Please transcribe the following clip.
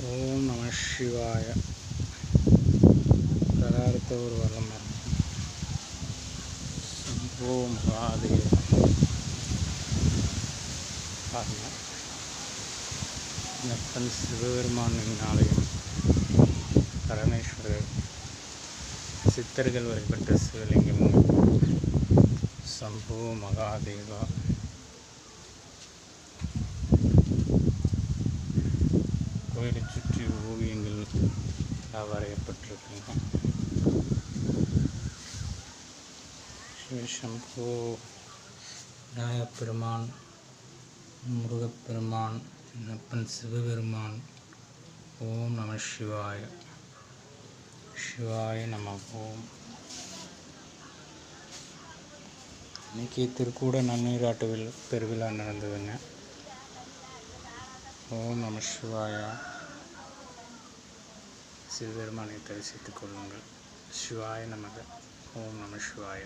ஓம் நம சிவாய. பிரகாரத்தை ஒரு வரம் சம்போ மகாதேவ. பாருங்க, நப்பன் சிவபெருமானின் ஆலயம், பரமேஸ்வரர், சித்தர்கள் வழிபட்ட சிவலிங்கம் சம்போ மகாதேவா. கோயிலை சுற்றி ஓவியங்கள் வரையப்பட்டிருக்குங்க. சிவசம்போ, விநாயகப்பெருமான், முருகப்பெருமான், நப்பன் சிவபெருமான். ஓம் நம சிவாய. சிவாய நம. ஓம். இன்னைக்கு திருக்கூட நன்னீராட்டு பெருவிழா நடந்ததுங்க. ஓம் நம சிவாய. சிவபெருமானை தரிசித்துக் கொள்ளுங்கள். சிவாய நமக. ஓம் நம சிவாய.